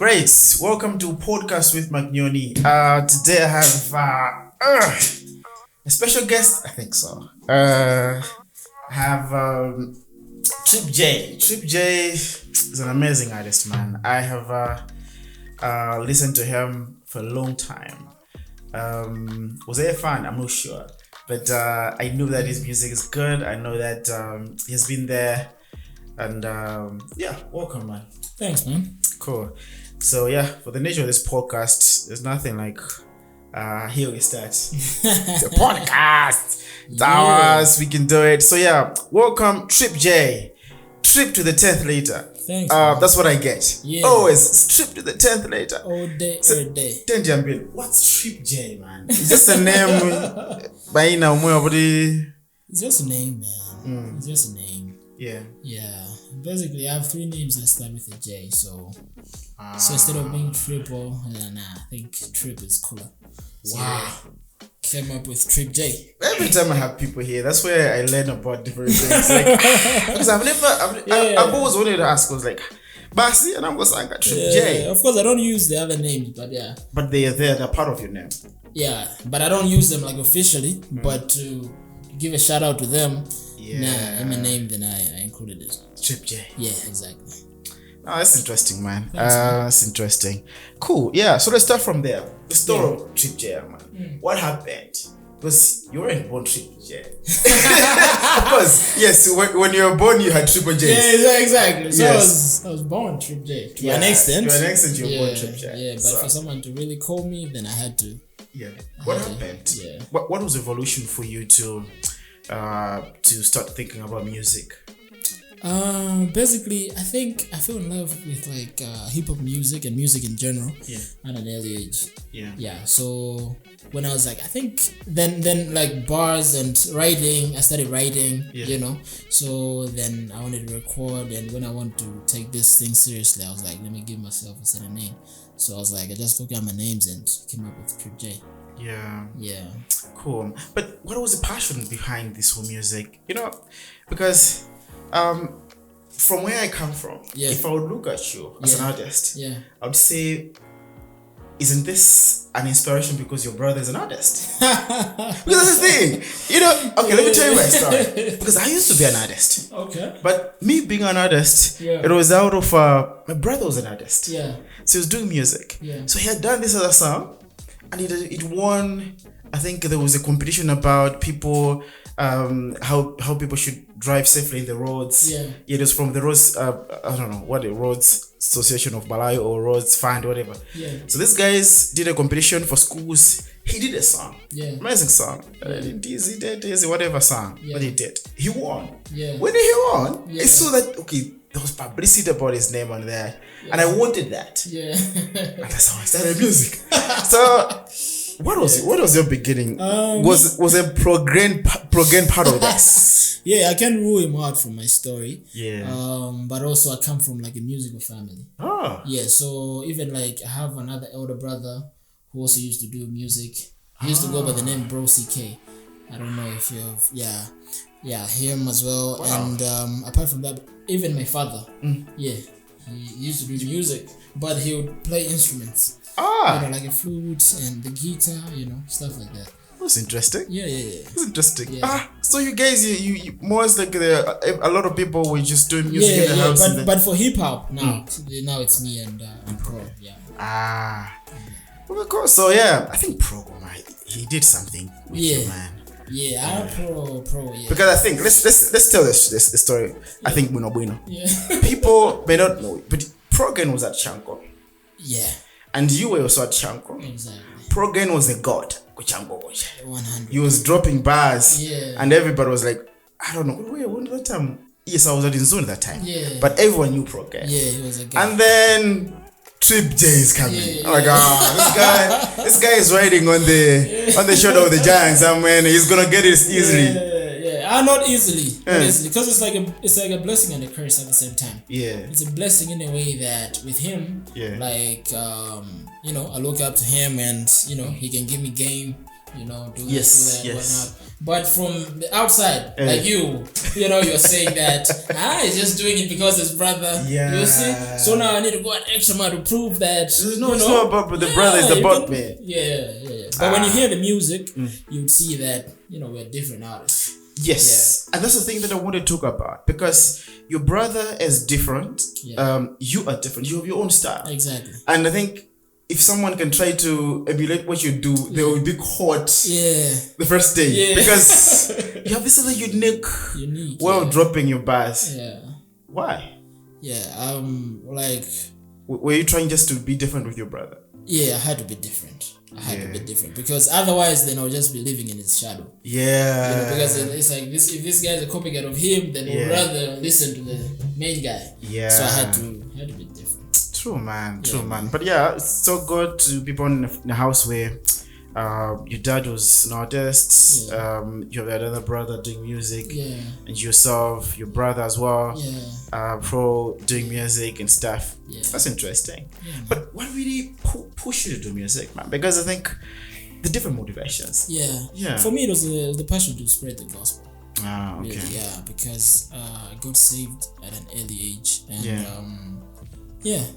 Great. Welcome to Podcast with Magnoni. Today I have a special guest. I think so. I have Trip J. Trip J is an amazing artist, man. I have listened to him for a long time. Was I a fan? I'm not sure. But I knew that his music is good. I know that he's been there. And welcome, man. Thanks, man. Cool. So for the nature of this podcast, there's nothing like here we start. It's a podcast. It's ours. We can do it. So welcome, Trip J. Trip to the 10th later. Thanks. That's what I get. Yeah. Always trip to the 10th later. All day, every day. 10 champion. What's Trip J, man? It's just a name. By now, It's just a name, man. It's just a name. Yeah. Yeah. Basically, I have three names that start with a J. So instead of being triple, I think Trip is cooler. So came up with Trip J. Every time I have people here, that's where I learn about different things. Like, because I've always wanted to ask. I was like, Basi, and I'm going to say Trip J. Of course, I don't use the other names, but yeah. But they are there. They're part of your name. Yeah, but I don't use them like officially. But to give a shout out to them, in my name, then I included it. Trip J. Yeah, exactly. Oh, that's interesting, man. Thanks, man. That's interesting. Cool. Yeah. So let's start from there. The story of Trip J, man. What happened? Because you weren't born Trip J. Of course, yes. When you were born, you had Triple J. Yeah, exactly. So yes. I was born Trip J. To an extent. To an extent, you were born Trip J. Yeah, but for someone to really call me, then I had to. Yeah. What happened? Yeah. What was the evolution for you to start thinking about music? Basically, I think I fell in love with like hip hop music and music in general at an early age. Yeah. So when I was like, I think then like bars and writing, I started writing. You know. So then I wanted to record, and when I want to take this thing seriously, I was like, let me give myself a certain name. So I was like, I just looked at my names and came up with Trip J. Yeah. Cool. But what was the passion behind this whole music? You know, because from where I come from, if I would look at you as an artist, I would say, isn't this an inspiration because your brother is an artist? Because that's the thing. You know, okay, let me tell you my story. Because I used to be an artist. Okay. But me being an artist, it was out of my brother was an artist. Yeah. So he was doing music. Yeah. So he had done this as a song, and it won. I think there was a competition about people, how people should drive safely in the roads. It was from the roads. I don't know what the Roads Association of Malawi or Roads Fund, whatever. So these guys did a competition for schools. He did a song. Amazing song. Dizzy, whatever song. But he did. He won. When he won, I saw that there was publicity about his name on there, and I wanted that. And that's how I started music. So. What was your beginning? Was a program part of this? Yeah, I can't rule him out from my story. Yeah. But also I come from like a musical family. Yeah, so even like I have another elder brother who also used to do music. He used to go by the name Bro CK. I don't know if you have him as well. Wow. And apart from that, even my father, he used to do music, but he would play instruments. You know, like a flute and the guitar, stuff like that. That's interesting. Yeah. That's interesting. So you guys, you more like a lot of people were just doing music in the house. But for hip hop now, it's me and Pro. Yeah. Well, cool. So I think Pro, he did something with you, man. Pro. Yeah. Because I think let's tell this story. I think Bueno. Yeah. People may not know it, but Progen was at Chanko. Yeah. And you were also at Chanko. Exactly. Progen was a god. 100. He was dropping bars. Yeah. And everybody was like, I don't know. When that time? Yes, I was at Zone that time. Yeah. But everyone knew Progen. Yeah, he was a guy. And then Trip J is coming. Oh my God, this guy is riding on the shoulder of the giants. I mean, he's gonna get it easily. Not easily, because it's like a blessing and a curse at the same time. It's a blessing in a way that with him, like I look up to him, and he can give me game do this, do that, whatnot. But from the outside, like you're saying that he's just doing it because his brother. Yeah. You see? So now I need to go an extra mile to prove that. It's not about the brother, it's the butt man. Yeah. But when you hear the music, you'd see that, we're different artists. Yes. And that's the thing that I want to talk about. Because your brother is different. Yeah. You are different. You have your own style. Exactly. And I think if someone can try to emulate what you do, they will be caught the first day. Yeah. Because you have this other unique way of dropping your bars. Yeah. Why? Yeah. Were you trying just to be different with your brother? Yeah, I had to be different. Because otherwise then I'll just be living in his shadow. Yeah. Because it's like this. If this guy's a copycat of him, then we'd rather listen to the main guy. Yeah. So I had to be different. True, man. But yeah, it's so good to be born in a house where your dad was an artist. You have another brother doing music. Yeah. And yourself, your brother as well. Yeah. Pro doing music and stuff. Yeah. That's interesting. Yeah, but what really pushed you to do music, man? Because I think the different motivations. Yeah. For me, it was the passion to spread the gospel. Ah, okay. Really, yeah, because I got saved at an early age, and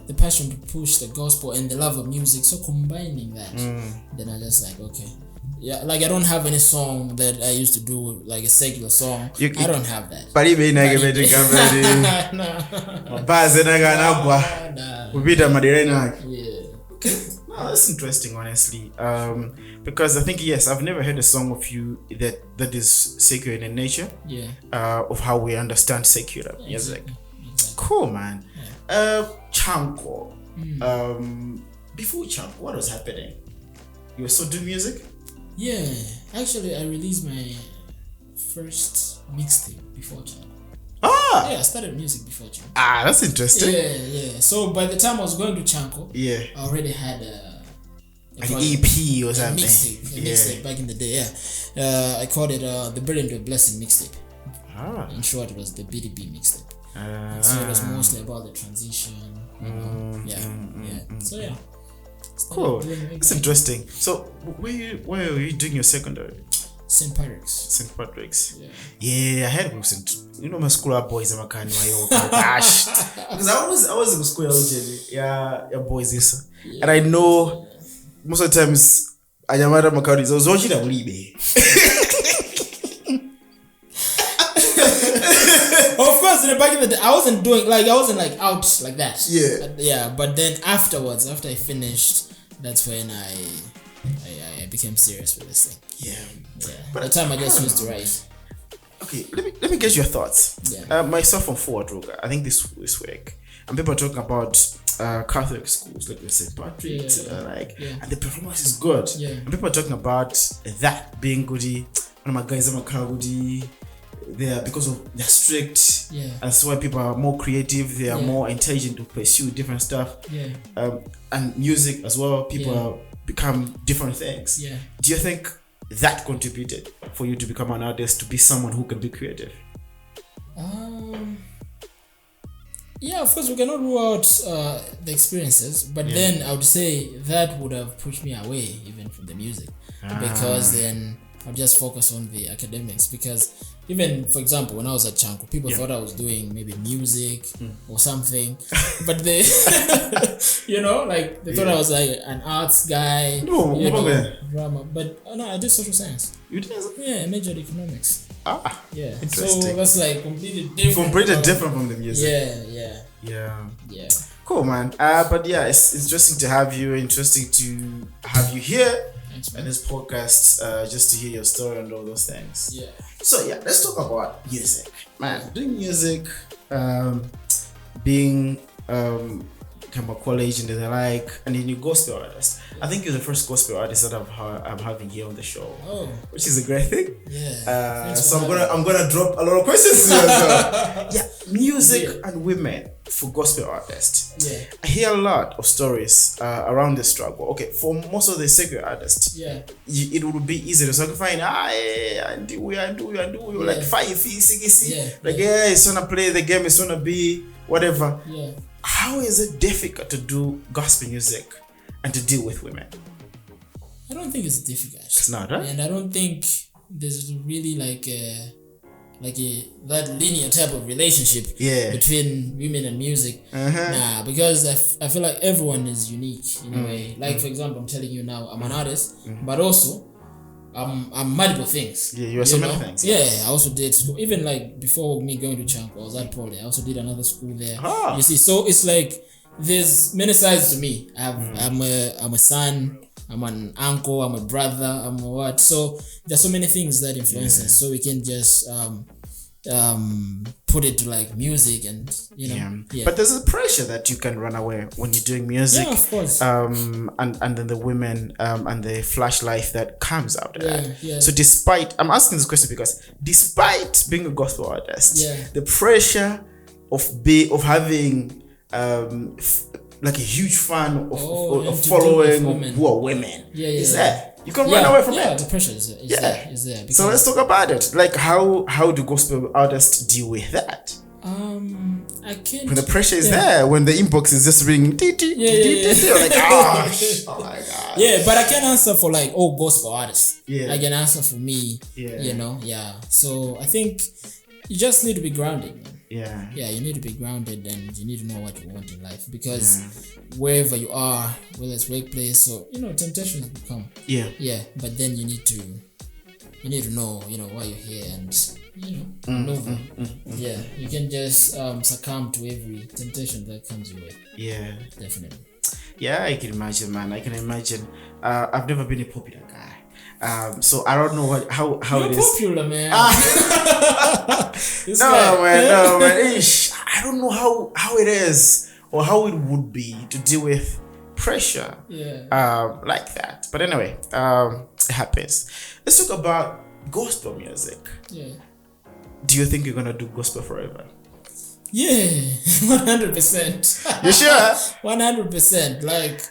the passion to push the gospel and the love of music. So combining that, then I just okay. Yeah, like I don't have any song that I used to do, like a secular song. I don't have that. But even no. No, that's interesting, honestly. Because I think I've never heard a song of you that is secular in nature. Yeah. Of how we understand secular music. Exactly. Cool, man. Chanko. Before Chanko, what was happening? You were still doing music? Yeah, actually, I released my first mixtape before Chanko. Yeah, I started music before Chanko. That's interesting. Yeah. So by the time I was going to Chanko, I already had an EP or something. A mixtape back in the day. Yeah, I called it the Brilliant to a Blessing mixtape. In short, it was the BDB mixtape. So it was mostly about the transition. So yeah. Cool. It's interesting. So where were you doing your secondary? St. Patrick's. Yeah, I had my school up boys and my kind of gosh. Because I was in school boys this. And I know most of the times I am at my country, I was watching a libe. Of course, back in the day, I wasn't out like that. Yeah. But then afterwards, after I finished, that's when I became serious with this thing. Yeah. But at the time, I just used to write. Okay, let me get your thoughts. Yeah. Myself on Forward Roga, I think this week, and people are talking about Catholic schools like St. Patrick's, and the performance is good. Yeah. And people are talking about that being goody. One of my guys are goody. They are, because of they're strict. Yeah. That's why people are more creative. They are more intelligent to pursue different stuff. Yeah. And music as well. People are become different things. Yeah. Do you think that contributed for you to become an artist, to be someone who can be creative? Yeah, of course we cannot rule out the experiences, but then I would say that would have pushed me away even from the music, because then I'll just focus on the academics. Because even, for example, when I was at Chanko, people thought I was doing maybe music or something, but they, they thought I was like an arts guy, drama. But no, I did social science. You did? Yeah, I majored economics. Yeah. Interesting. So that's like completely different. Completely different from the music. Yeah. Cool, man. But yeah, it's interesting to have you. Interesting to have you here. And this podcast, just to hear your story and all those things. Yeah. So yeah, let's talk about music, man. Doing music, being come a college and the like, and then you gospel artist. I think you're the first gospel artist that I'm having here on the show, which is a great thing. Yeah. So I'm gonna drop a lot of questions here as well. Yeah, music and women for gospel artists. Yeah. I hear a lot of stories around the struggle. Okay, for most of the secular artists, it would be easy to sacrifice. I do like 5, 6, like it's gonna play the game. It's gonna be whatever. Yeah. How is it difficult to do gospel music and to deal with women? I don't think it's difficult. It's not, right? And I don't think there's really like that linear type of relationship between women and music. Nah, because I feel like everyone is unique in a way. Like for example, I'm telling you now, I'm an artist, but also I'm multiple things. Yeah, you are so many things. Yeah, I also did school. Even like before me going to Chanko, I was at Poly. I also did another school there. You see, so it's like there's many sides to me. I'm a son. I'm an uncle, I'm a brother, I'm a what. So there's so many things that influence us. So we can just put it to like music and But there's a pressure that you can run away when you're doing music. Yeah, of course. And then the women and the flash life that comes out of that. Yeah. So I'm asking this question because despite being a gospel artist, the pressure of having like a huge fan of following who are women is there. You can't run away from it. Yeah, the pressure is there. So let's talk about it. Like how do gospel artists deal with that? I can't. When the pressure is there, when the inbox is just ringing, you're like, oh my god. Yeah, but I can't answer for like all gospel artists. Yeah. I can answer for me. Yeah. So I think you just need to be grounded, man. Yeah, you need to be grounded and you need to know what you want in life because wherever you are, whether it's workplace or temptations will come. But then you need to know why you're here and maneuver. You can just succumb to every temptation that comes your way. Definitely. I can imagine, man. I can imagine. I've never been a popular guy. So I don't know how You're it is. Popular, man. No, man. I don't know how it is or how it would be to deal with pressure. Like that. But anyway, it happens. Let's talk about gospel music. Do you think you're gonna do gospel forever? 100%. You sure? 100%. Like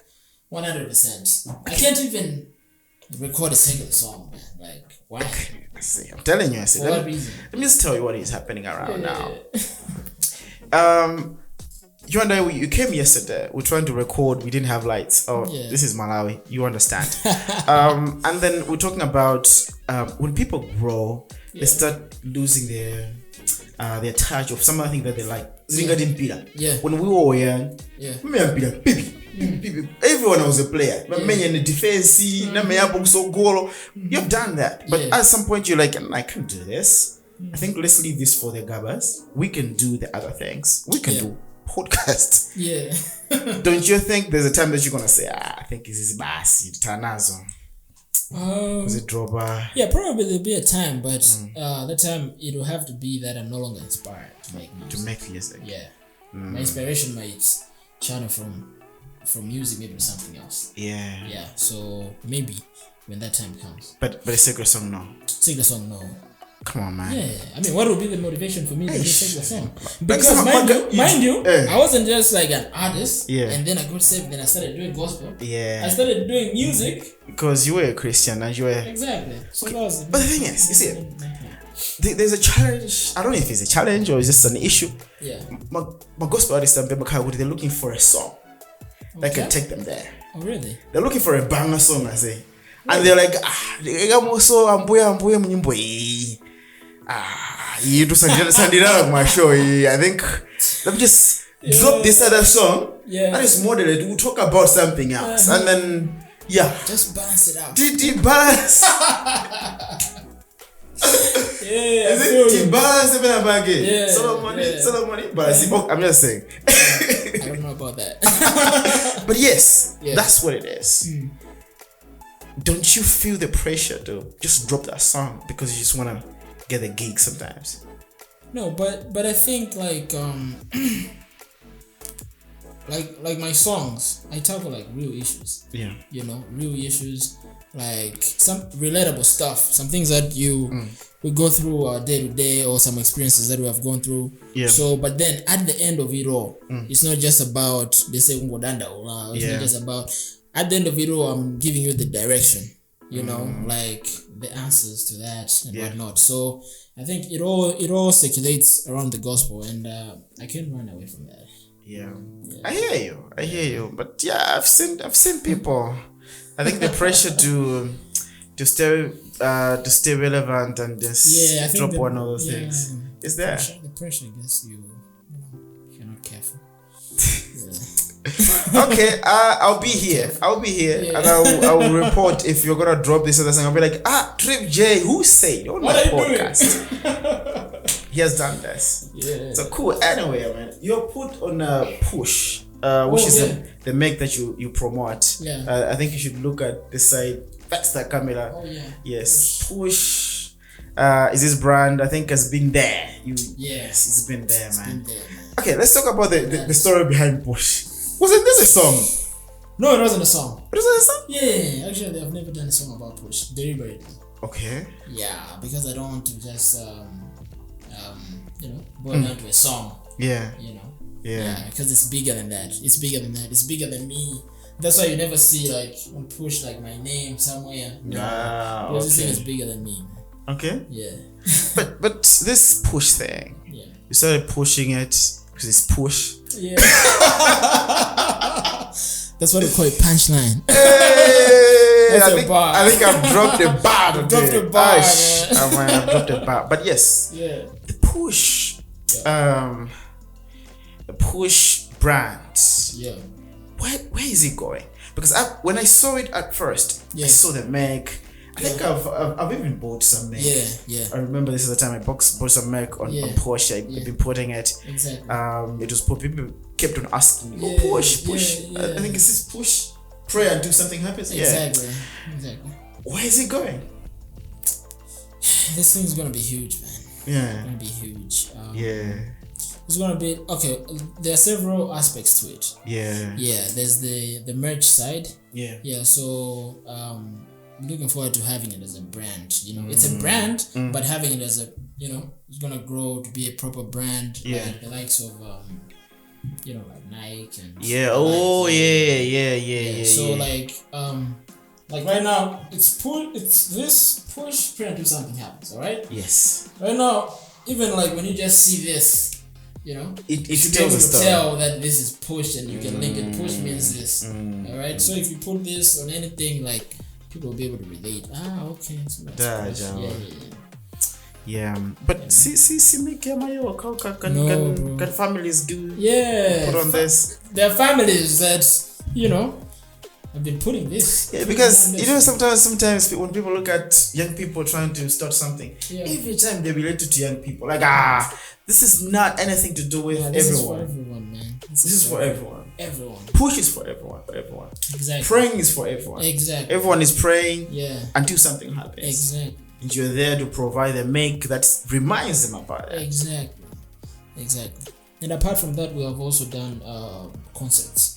100%. I can't even record a single song, man. Like, why? See, I'm telling you, For what reason? Let me just tell you what is happening around now. You and I, you came yesterday. We're trying to record. We didn't have lights. This is Malawi. You understand. And then we're talking about when people grow, they start losing their touch of some other thing that they like. When we were young, everyone was a player. In the defense, you've done that. But at some point, you're like, I can't do this. I think let's leave this for the gabbers. We can do the other things. We can do podcasts. Don't you think there's a time that you're gonna say, I think this is basi tanazo? Was it dropper? Probably there'll be a time, but that time it will have to be that I'm no longer inspired to make music. To make music. My inspiration might channel from music maybe to something else. So maybe when that time comes. But a sacred song, no. Sing the song, no. Come on, man. I mean, what would be the motivation for me to sing the song? Because mind you, I wasn't just like an artist, and then I got saved, then I started doing gospel. I started doing music. Because you were a Christian and you were... Exactly. So that was... But the thing is, you see, there's a challenge. I don't know if it's a challenge or it's just an issue. My gospel artists, they're looking for a song that can take them there. Oh, really? They're looking for a banger song, I say. And they're like, you do my show. I think let me just drop this other song. That is moderate. We'll talk about something else. And then just balance it out. Balance. Is it balance? Solomon. But I'm just saying. I don't know about that. But yes, that's what it is. Don't you feel the pressure to just drop that song because you just want to get a gig sometimes? No, but I think like like my songs, I tackle like real issues. Real issues, like some relatable stuff, some things that we go through day to day, or some experiences that we have gone through. So, but then at the end of it all, it's not just about they say it's not just about. At the end of it all, I'm giving you the direction, like the answers to that and whatnot. So I think it all circulates around the gospel, and I can't run away from that. I hear you. But I've seen people I think the pressure to stay relevant and just drop one of those things is there. The pressure gets you, if you're not careful. Okay, I'll be here, and I will report if you're gonna drop this other thing. I'll be like, Trip J, who said on my podcast? He has done this. Yeah. So cool. Anyway, man, you're put on a push, which is the make that you promote. Yeah. I think you should look at the side. That's the camera. Oh yeah. Yes. Push. Is this brand? I think has been there. Yes, it's been there, man. Okay, let's talk about the story behind Push. Wasn't this a song? No, it wasn't a song. It wasn't a song? Yeah, actually, I've never done a song about Push. Deliberately. Okay. Yeah, because I don't want to just boil down to a song. Yeah. Yeah, because it's bigger than that. It's bigger than me. That's why you never see like on Push like my name somewhere. Because this thing is bigger than me. Okay. Yeah. but this Push thing. Yeah. You started pushing it because it's Push. Yeah. That's what we call it, punchline. Hey, That's a bar. I think I've dropped the bar. I've dropped the bar. But yes. Yeah. The Push. The Push brand. Yeah. Where is it going? Because when I saw it at first, I saw the make. I think I've even bought some make. Yeah. I remember this is the time I bought some make on Push. I've been putting it. Exactly. It was people kept on asking me, Push. I think it's this Push. Pray until something happens. Exactly. Where is it going? This thing's gonna be huge, man. Yeah. It's gonna be huge. It's gonna be okay. There are several aspects to it. Yeah. There's the merch side. Yeah. So I'm looking forward to having it as a brand. It's a brand, but having it as a it's gonna grow to be a proper brand. Like the likes of like Nike and So like right now it's this push pray until something happens. All right. Yes. Right now, even like when you just see this, it should be able to tell that this is Push, and you can link it. Push means this. All right. So if you put this on anything, like people will be able to relate. Okay. So that's Push. Yeah. But see, make can families do? Put on this. There are families that have been putting this. Yeah, because sometimes when people look at young people trying to start something, every time they relate to young people, like this is not anything to do with this everyone. Is for everyone, man. This is for everyone. Everyone. Push is for everyone. Exactly. Praying is for everyone. Exactly. Everyone is praying. Yeah. Until something happens. Exactly. And you're there to provide a make that reminds them about it. Exactly. And apart from that, we have also done concerts.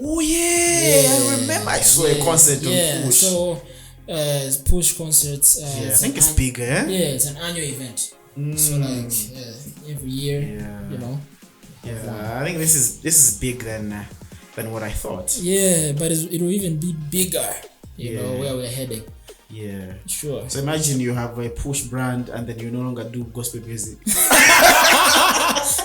Oh yeah, I remember I saw a concert on Push. So Push concerts. I think it's bigger. It's an annual event. So like every year, I think this is big than what I thought. Yeah, but it'll even be bigger. Where we're heading. Yeah. Sure. So imagine you have a Push brand and then you no longer do gospel music.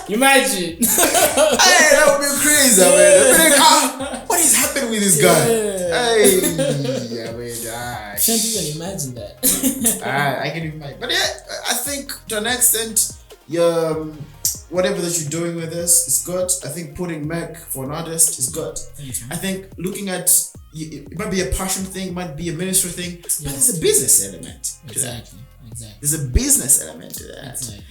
Imagine. Hey, that would be crazy, man. What is happening with this guy? Hey, can't even imagine that. I can imagine. But I think to an extent, whatever that you're doing with this is good. I think putting Mac for an artist is good. I think looking at it might be a passion thing, might be a ministry thing, but there's a business element to that. Exactly. There's a business element to that. Exactly.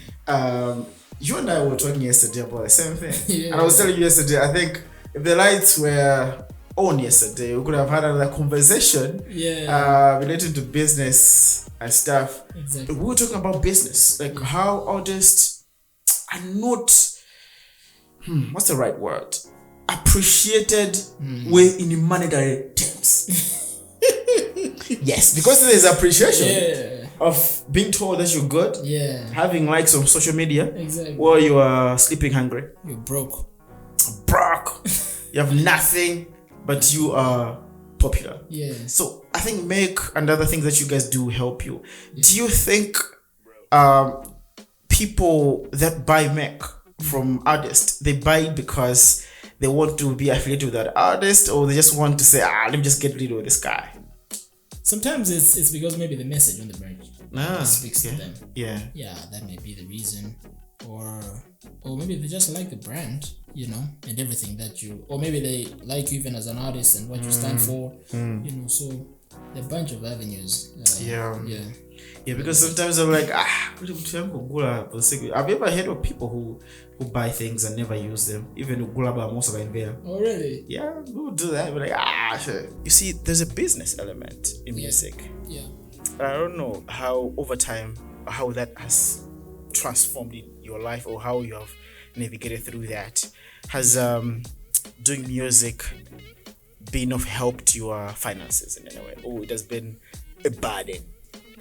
You and I were talking yesterday about the same thing. And I was telling you yesterday, I think if the lights were on yesterday, we could have had another conversation related to business and stuff. Exactly. We were talking about business, like how artists are not, what's the right word? Appreciated in monetary terms. Yes, because there's appreciation of being told that you're good, having likes on social media, while you are sleeping hungry. You're broke. You have nothing, but you are popular. So I think make and other things that you guys do help you. Do you think people that buy make from artists, they buy it because they want to be affiliated with that artist, or they just want to say, let me just get rid of this guy? Sometimes it's because maybe the message on the brand speaks to them. Yeah, that may be the reason, or maybe they just like the brand, and everything that you, or maybe they like you even as an artist and what you stand for, So there are a bunch of avenues. Because sometimes I'm like, have you ever heard of people who buy things and never use them? Even Gulaba most of them. Oh really? Yeah, we'll do that. We're like, sure. You see, there's a business element in music. Yeah. I don't know how over time how that has transformed in your life or how you have navigated through that. Has doing music been of help to your finances in any way? Or it has been a burden?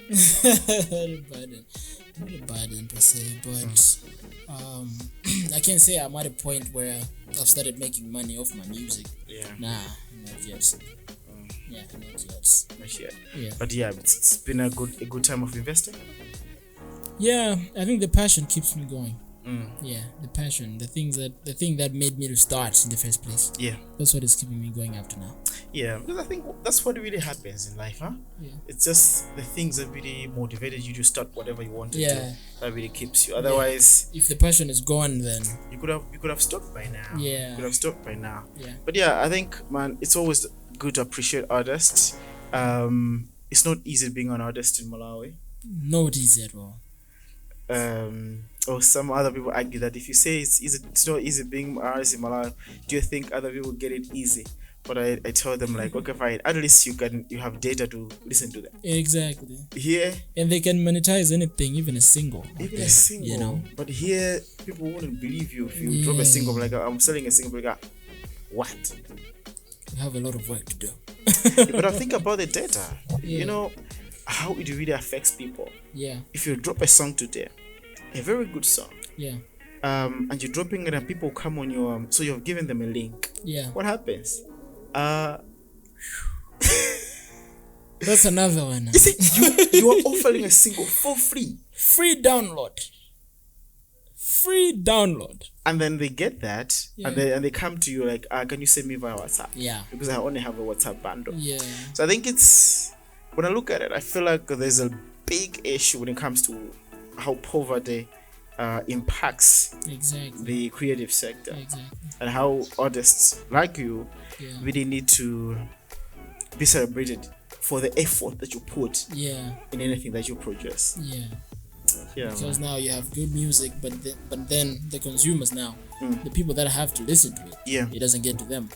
Not a burden per se, but I can say I'm at a point where I've started making money off my music. Nah, not yet. Not yet. But it's been a good time of investing. I think the passion keeps me going. The passion, the thing that made me to start in the first place. That's what is keeping me going up to now. Because I think that's what really happens in life, huh? It's just the things that really motivated you to start whatever you want to do that really keeps you. Otherwise, if the passion is gone, then you could have stopped by now. You could have stopped by now. But I think, man, it's always good to appreciate artists. It's not easy being an artist in Malawi. Not easy at all. Or some other people argue that if you say it's not easy being an artist in Malawi, do you think other people get it easy? But I tell them like, okay, fine. At least you have data to listen to them. Exactly. Here, and they can monetize anything, even a single. Even a single, But here, people wouldn't believe you if you drop a single. Like, I'm selling a single. Like, what? You have a lot of work to do. But I think about the data. How it really affects people. If you drop a song today, a very good song. And you're dropping it and people come on your so you've given them a link. What happens? That's another one. You see, you are offering a single for free. Free download. And then they get that and they come to you like, can you send me via WhatsApp? Because I only have a WhatsApp bundle. So I think when I look at it, I feel like there's a big issue when it comes to how poverty impacts the creative sector, and how artists like you really need to be celebrated for the effort that you put in anything that you produce. Because now you have good music, but then the consumers now, the people that have to listen to it, it doesn't get to them.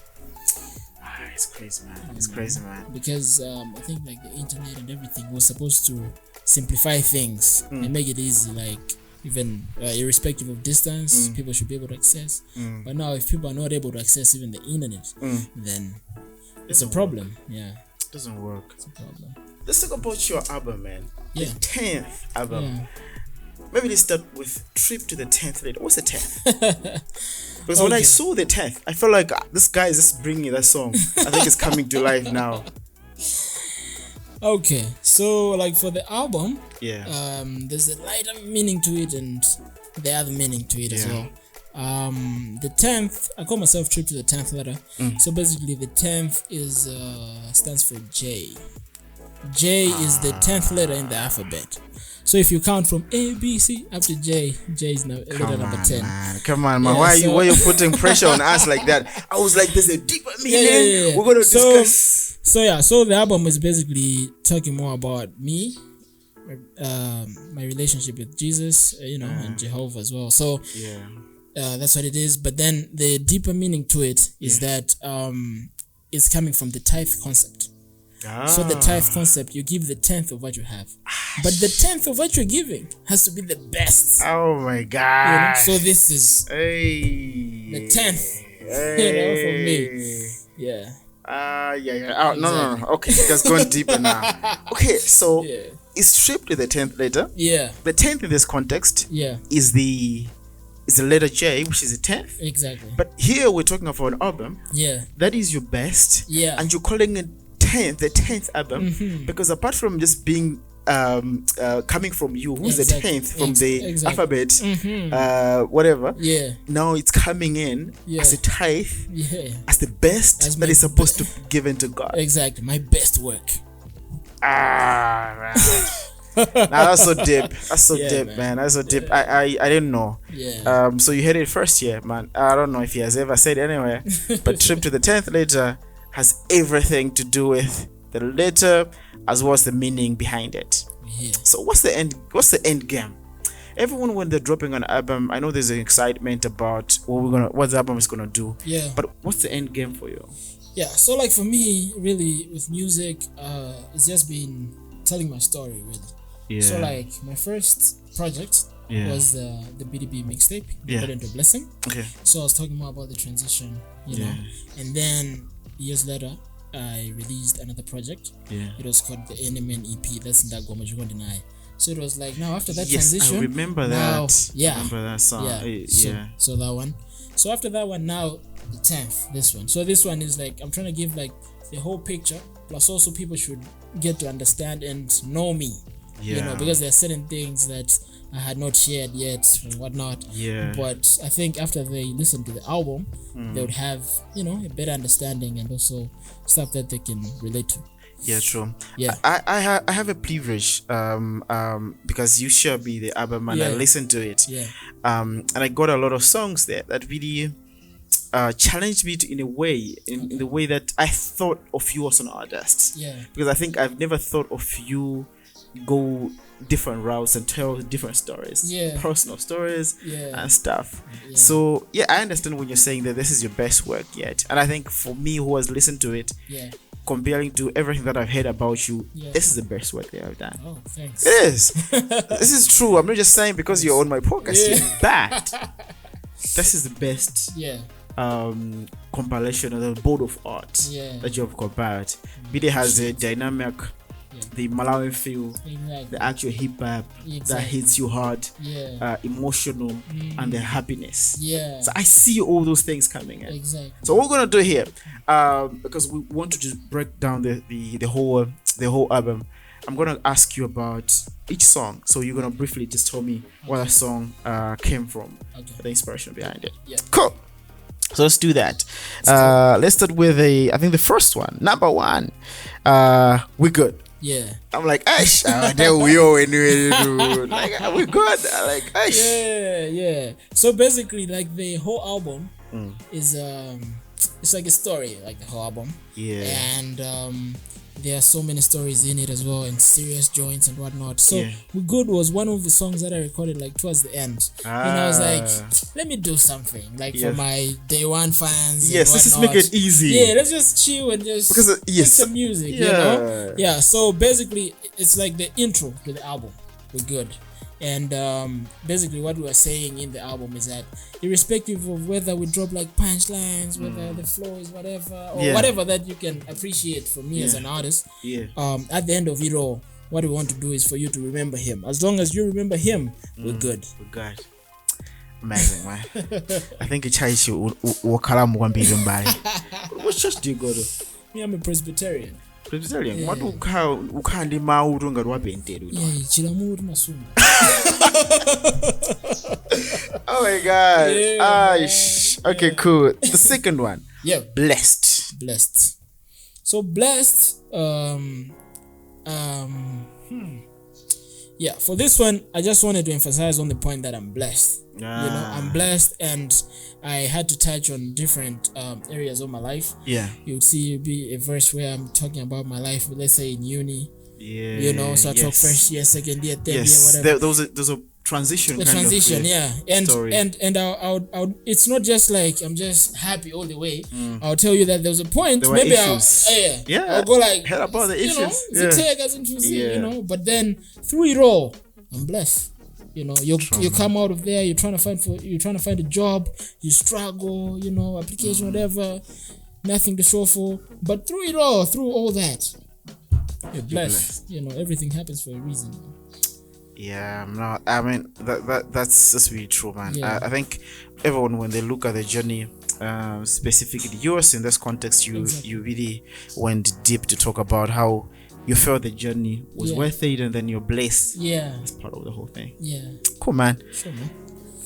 It's crazy, man. It's crazy, man. Because I think like the internet and everything was supposed to simplify things and make it easy, like even irrespective of distance, people should be able to access. But now if people are not able to access even the internet, then it's a problem. It doesn't work. It's a problem. Let's talk about your album, man. The 10th album. Maybe let's start with Trip to the 10th later. What's the 10th? Because when I saw the 10th, I felt like this guy is just bringing that song. I think it's coming to life now. Okay, so like for the album, there's a lighter meaning to it and the other meaning to it as well. The 10th, I call myself Trip to the 10th letter. So basically the 10th is stands for J. J is the 10th letter in the alphabet. So if you count from A, B, C up to J, J is letter number 10. Man. Come on, man. Why are you putting pressure on us like that? I was like, there's a deeper meaning. We're gonna discuss. So the album is basically talking more about me, my relationship with Jesus, and Jehovah as well. So that's what it is. But then the deeper meaning to it is that it's coming from the tithe concept. So the tithe concept, you give the 10th of what you have, but the 10th of what you're giving has to be the best. Oh my God! So this is the 10th, for me. No. Okay, that's going deeper now. Okay, so it's stripped to the 10th letter. The 10th in this context is the letter J, which is the 10th. Exactly. But here we're talking about an album. That is your best. And you're calling it the 10th album, because apart from just being coming from you, who's the 10th from the alphabet, whatever, now it's coming in as a tithe, as the best that is supposed to be given to God. Exactly, my best work. Right. Nah, that's so deep. That's so deep, man. That's so deep. I didn't know. Yeah. So you heard it first, man. I don't know if he has ever said anywhere, but trip to the 10th letter has everything to do with the letter as well as the meaning behind it. Yeah. So what's the end game? Everyone, when they're dropping an album, I know there's an excitement about what the album is gonna do. Yeah. But what's the end game for you? Yeah. So like for me, really, with music, it's just been telling my story, really. Yeah. So like my first project was the BDB mixtape, Put Into Blessing. Okay. So I was talking more about the transition, you know, and then years later I released another project. Yeah. It was called the NMN EP. That's in that Deny. So it was like, now after that yes, transition, I remember now, that. Yeah. I remember that song. Yeah. So that one. So after that one, now the 10th, this one. So this one is like, I'm trying to give like the whole picture, plus also people should get to understand and know me. You know, because there are certain things that I had not shared yet and whatnot. Yeah. But I think after they listen to the album, they would have, you know, a better understanding and also stuff that they can relate to. Yeah, true. Yeah. I have a privilege because you showed me the album and I listened to it. Yeah. And I got a lot of songs there that really challenged me in a way, in the way that I thought of you as an artist. Yeah. Because I think I've never thought of you go different routes and tell different stories, personal stories and stuff. So I understand when you're saying that this is your best work yet, and I think for me who has listened to it, comparing to everything that I've heard about you, this is the best work that I've done. Oh, thanks. It is. This is true. I'm not just saying because you're on my podcast. You're bad. This is the best compilation of the board of art that you have compared. BD has a dynamic, the Malawi feel, the actual hip hop that hits you hard, emotional, and the happiness. So I see all those things coming in. So what we're gonna do here, because we want to just break down the whole album, I'm gonna ask you about each song. So you're gonna briefly just tell me where that song came from, the inspiration behind it. Cool. So let's do that. Let's start with I think the first one, number 1. We're Good. Yeah. I'm like, Ash, there we are anyway, dude. Like, we're good. Like, Ash. Yeah. So basically, like the whole album is it's like a story, like the whole album. Yeah. And there are so many stories in it as well, and serious joints and whatnot. So We Good was one of the songs that I recorded like towards the end. And I was like, let me do something like for my day one fans. Yes, let's just make it easy. Yeah, let's just chill and just make some music, you know? Yeah, so basically it's like the intro to the album, We're Good. And basically what we were saying in the album is that irrespective of whether we drop like punchlines, whether the flow is whatever or whatever that you can appreciate from me as an artist, at the end of it all, what we want to do is for you to remember him. As long as you remember him, we're good. We're good. Amazing, man. I think it's how you wakalamu kwambiri mbali. What church do you go to? Me, I'm a Presbyterian. Presbyterian. What ukhandi mauru ngati wapentero. Yeah, chilamuru masungu. Oh my god. Okay, cool. The second one. Yeah. Blessed. So Blessed, yeah, for this one, I just wanted to emphasize on the point that I'm blessed. You know, I'm blessed, and I had to touch on different areas of my life. Yeah, you would see it be a verse where I'm talking about my life, let's say in uni. Yeah, you know, so I talk first year, second year, third year, whatever. Those are transition. The transition, and I'll it's not just like I'm just happy all the way. I'll tell you that there's a point. Maybe I'll go like head about the issues. You know, but then through it all, I'm blessed. You know, you come out of there, you're trying to find a job, you struggle, you know, application, whatever, nothing to show for. But through it all, through all that, you're blessed. You know, everything happens for a reason. Yeah, no, I mean that's really true, man. Yeah. I think everyone, when they look at the journey, specifically yours in this context, you really went deep to talk about how you felt the journey was worth it, and then you're blessed. Yeah, it's part of the whole thing. Yeah, cool, man. Sure,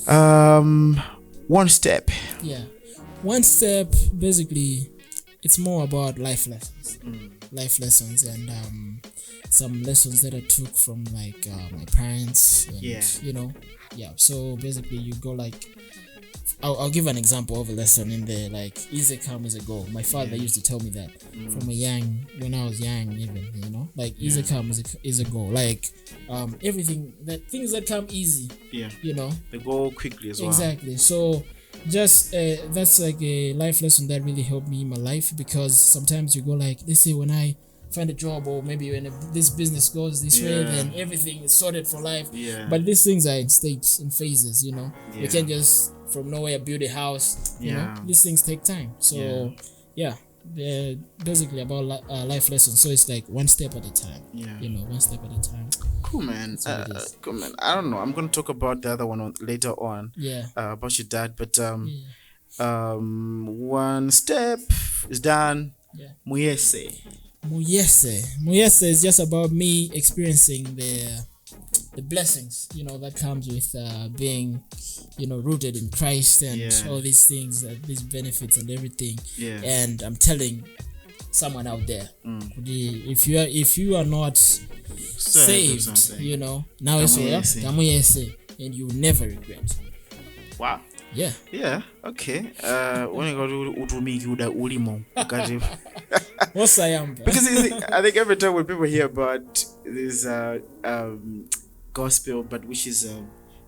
man. One Step. Yeah, One Step. Basically, it's more about life lessons. Life lessons, and some lessons that I took from like my parents. And, you know, so basically you go like, I'll give an example of a lesson in there, like easy come, easy go. My father used to tell me that from when I was young, even, you know, like easy come, easy go. Like everything, that things that come easy, you know, they go quickly as well. Exactly. So just that's like a life lesson that really helped me in my life, because sometimes you go like, let's say when I find a job, or maybe when this business goes this way, then everything is sorted for life. But these things are in states, in phases, you know. You can't just from nowhere build a house, you know. These things take time. So they're basically about life lessons. So it's like one step at a time, you know, one step at a time. Cool, man. Cool, man. I don't know, I'm going to talk about the other one later on, about your dad, but one step is done. Muyese is just about me experiencing the blessings, you know, that comes with being, you know, rooted in Christ and all these things, these benefits and everything. And I'm telling someone out there, if you are not saved, you know, now it's and you will never regret. Wow. Okay. When you go to utumiki uda ulimo what's I am? Because I think every time when people hear about this gospel, but which is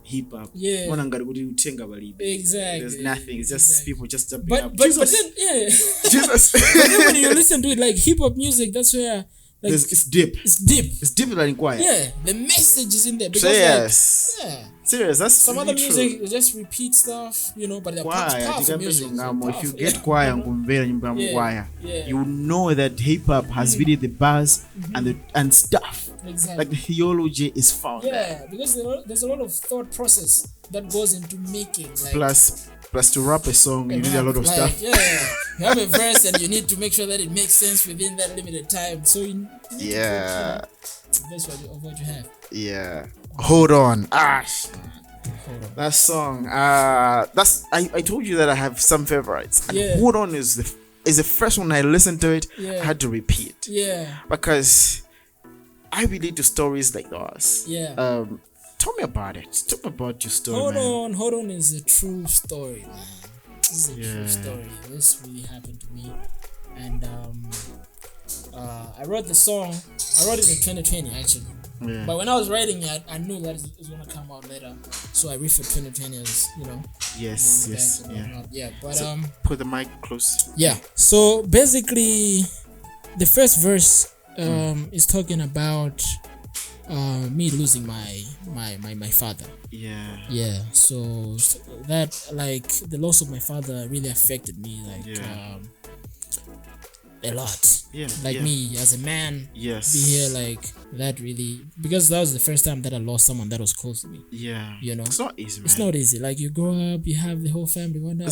hip hop, exactly. There's nothing. It's just people just jumping but, up. But then, Jesus. But then when you listen to it, like hip hop music, that's where. Like, it's deep. It's deep. It's deeper than quiet. Yeah, the message is in there. Because serious. That's some really other music you just repeat stuff, you know, but they're powerful music. If you get quiet you know that hip hop has really the bars and stuff. Exactly. Like the theology is found there. Because there's a lot of thought process that goes into making. Like, plus to rap a song, you need a lot of stuff. You have a verse and you need to make sure that it makes sense within that limited time. So you need to the best of what you have. Hold on. That song. That's I told you that I have some favorites. And Hold On is the first one I listened to it. I had to repeat. Because I relate to stories like yours. Tell me about it. Tell me about your story. Hold on is a true story, man. This is a true story. This really happened to me, and I wrote the song. I wrote it in 2020 actually. But when I was writing it, I knew that it was gonna come out later, so I referred 2020 as, you know. But so put the mic close. So basically, the first verse is talking about me losing my father. So that, like, the loss of my father really affected me, like a lot. Me as a man, be here, like that really, because that was the first time that I lost someone that was close to me. You know, it's not easy, man. It's not easy. Like, you grow up, you have the whole family, and then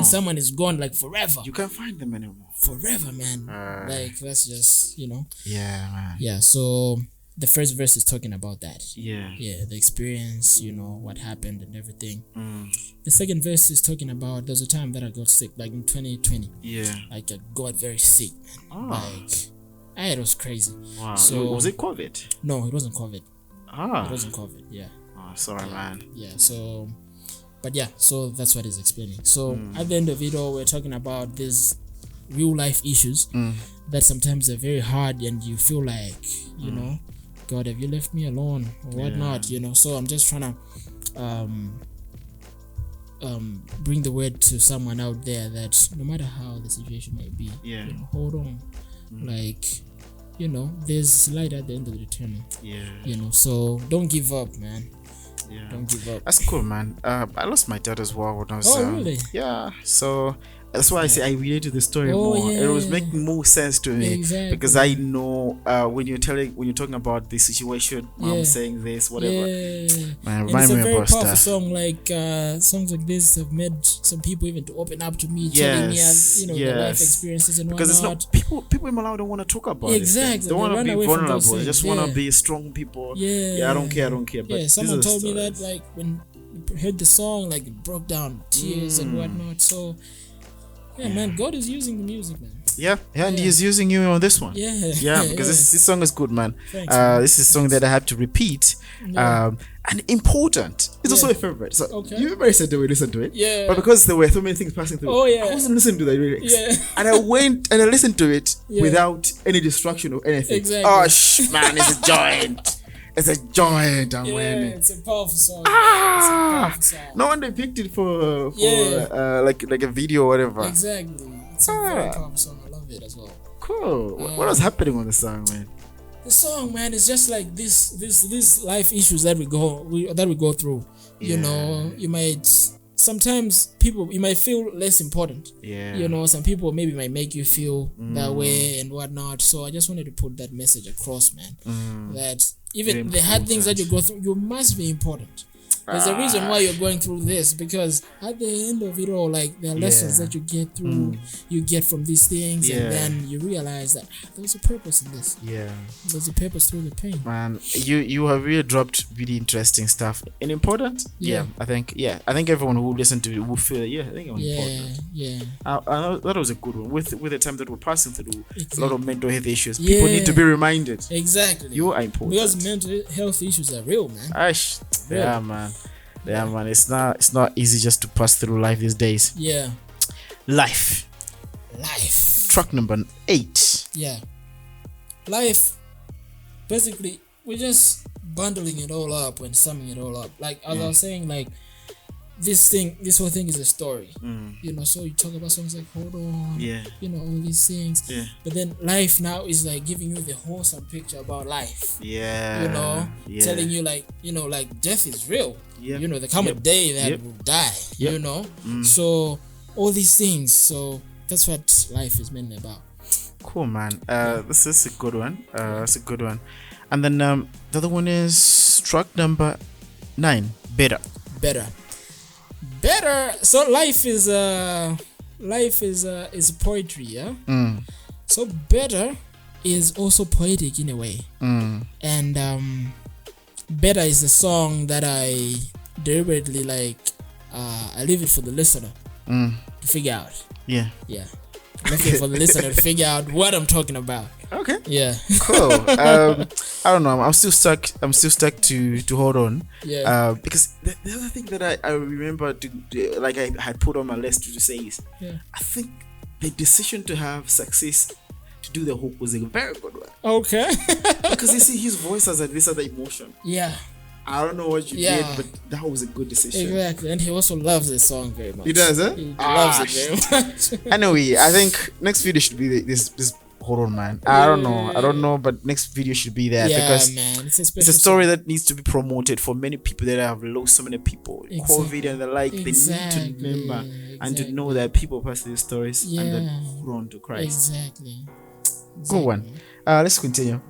someone is gone, like forever. You can't find them anymore. Forever, man. Like, that's just, you know. Man. So the first verse is talking about that. The experience, you know, what happened and everything. The second verse is talking about, there's a time that I got sick, like in 2020. Like, I got very sick, man. Like, it was crazy. Wow. So was it COVID? No, it wasn't COVID. It wasn't COVID. Sorry, man. So, but so that's what he's explaining. So at the end of it all, we're talking about these real life issues that sometimes are very hard, and you feel like, you know, God, have you left me alone or whatnot, you know? So I'm just trying to bring the word to someone out there that no matter how the situation may be, you know, hold on. Like, you know, there's light at the end of the tunnel. You know, so don't give up, man. Don't give up. That's cool, man. I lost my dad as well when I was really? So that's why I say I relate to the story more. It was making more sense to me because I know when you're talking about the situation, mom saying this, whatever. Man, remind me about stuff. It's a very powerful song. Like songs like this have made some people even to open up to me, telling me, you know, their life experiences and whatnot. Because it's not people in Malawi don't want to talk about it. They don't want to be vulnerable. They just want to be strong people. I don't care. But someone told me that, like, when you heard the song, like, it broke down, tears and whatnot. So Yeah, man, God is using the music, man. Yeah, and He's using you on this one. Yeah, because this song is good, man. Thanks, This is a song that I have to repeat. And important. It's also a favorite. So you remember I said that we listened to it? Yeah. But because there were so many things passing through, I wasn't listening to the lyrics. Yeah. And I went and I listened to it without any distraction or anything. Exactly. Oh, man, it's a joint. It's a joint. I'm wearing it. It's a powerful song. It's a powerful song. No one they picked it for like a video or whatever. Exactly. It's a very powerful song. I love it as well. Cool. What was happening on the song, man? The song, man, is just like this life issues that we go through. You know, you might sometimes you might feel less important. Yeah. You know, some people maybe might make you feel that way and whatnot. So I just wanted to put that message across, man. That even the hard things that you go through, you must be important. There's a reason why you're going through this, because at the end of it all, like, there are lessons that you get through, you get from these things, and then you realize that there's a purpose in this. Yeah, there's a purpose through the pain. Man, you have really dropped really interesting stuff and important. I think everyone who listened to it will feel I think it was important. That was a good one with the time that we're passing through a lot of mental health issues. People need to be reminded. Exactly, you are important because mental health issues are real, man. Yeah, man. Yeah, man. It's not easy just to pass through life these days. Yeah. Life. Track number 8. Yeah. Life. Basically, we're just bundling it all up and summing it all up. Like as I was saying, like this whole thing is a story. You know, so you talk about songs like Hold On. Yeah. You know, all these things. Yeah. But then life now is like giving you the wholesome picture about life. Yeah. You know, telling you like, you know, like death is real. Yep. You know, there come a day that will die. Yep. You know, so all these things. So that's what life is mainly about. Cool, man. This is a good one. It's a good one. And then the other one is track number 9. Better. So life is poetry, yeah. So better is also poetic in a way. And better is a song that I deliberately I leave it for the listener to figure out. Yeah. Leave it for the listener to figure out what I'm talking about. Okay. Yeah. Cool. I don't know. I'm still stuck to Hold On. Yeah. Because the other thing that I remember I had put on my list to say is, I think the decision to have success to do the hook was a very good one. Okay. Because you see, his voice has this other emotion. Yeah. I don't know what you did, but that was a good decision. Exactly, and he also loves the song very much. He does, eh? He loves it very much. Anyway, I think next video should be this Hold On, man. I don't know, but next video should be there because man, it's a story that needs to be promoted for many people that have lost so many people. COVID and the like, they need to remember and to know that people pass these stories and then hold on to Christ. Exactly. Good one. Let's continue.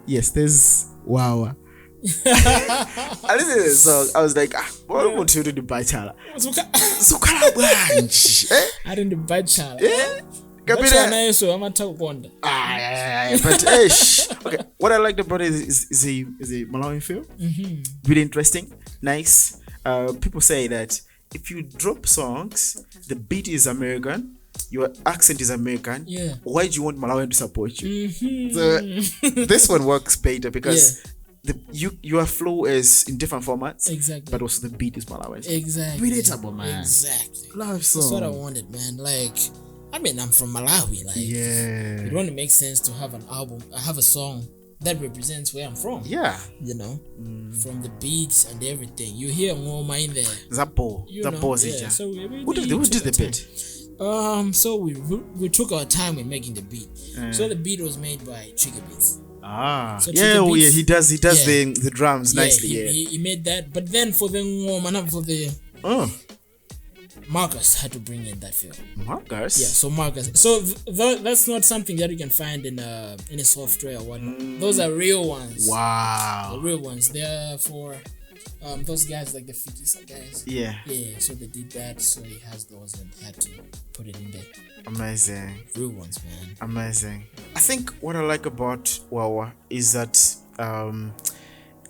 Yes, there's Wow. I listened to this song. I was like, what want you to do by Chala? I didn't buy Chala. But okay, what I liked about it is a Malawi film. Really interesting, nice. People say that if you drop songs, the beat is American, your accent is American. Why do you want Malawi to support you? So this one works better because your flow is in different formats, but also the beat is Malawi. Exactly. Relatable, man. Exactly. Love song. That's what I wanted, man. Like, I mean, I'm from Malawi. Like, it only makes sense to have an album, have a song that represents where I'm from. Yeah. You know, from the beats and everything. You hear Ngoma in there. Zapo. So who did the beat? So we took our time in making the beat. So the beat was made by Trigger Beats. So he does the drums nicely. He made that, but then for the Ngoma, for the Marcus had to bring in that film. Marcus? Yeah, so Marcus. So that's not something that you can find in a software or whatnot. Those are real ones. Wow. The real ones. They're for those guys like the Fikisa guys. Yeah. Yeah, so they did that, so he has those and had to put it in there. Amazing. Real ones, man. Amazing. I think what I like about Wawa is that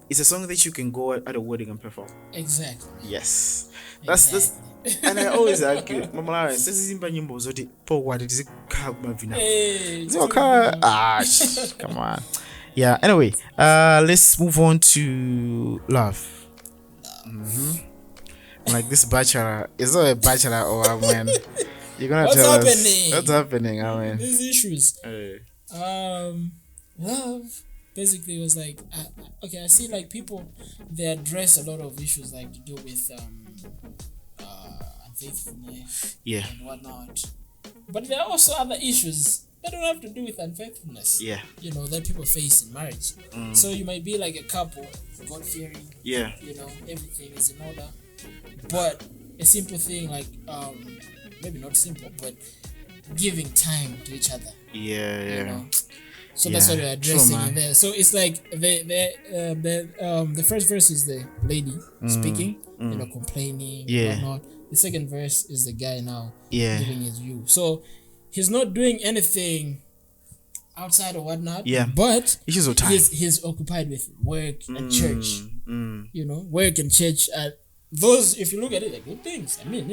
it's a song that you can go at a wedding and perform. Exactly. Yes. That's and I always argue, Mama, this is in nyimbo zote for what it is mavina. Come on. Yeah, anyway, let's move on to love. Like this bachelor, is not a bachelor or a man. You're gonna tell us what's happening. I mean, these issues. Love basically was like, I see like people, they address a lot of issues like to do with unfaithfulness, and whatnot. But there are also other issues that don't have to do with unfaithfulness. Yeah. You know, that people face in marriage. So you might be like a couple, God fearing. Yeah. You know, everything is in order. But a simple thing like maybe not simple, but giving time to each other. Yeah. You know? So that's what we're addressing in there. So it's like the first verse is the lady speaking, you know, complaining, whatnot. The second verse is the guy now giving his view. So he's not doing anything outside or whatnot. Yeah. But he's occupied with work and church. You know, work and church are those, if you look at it, like good things. I mean,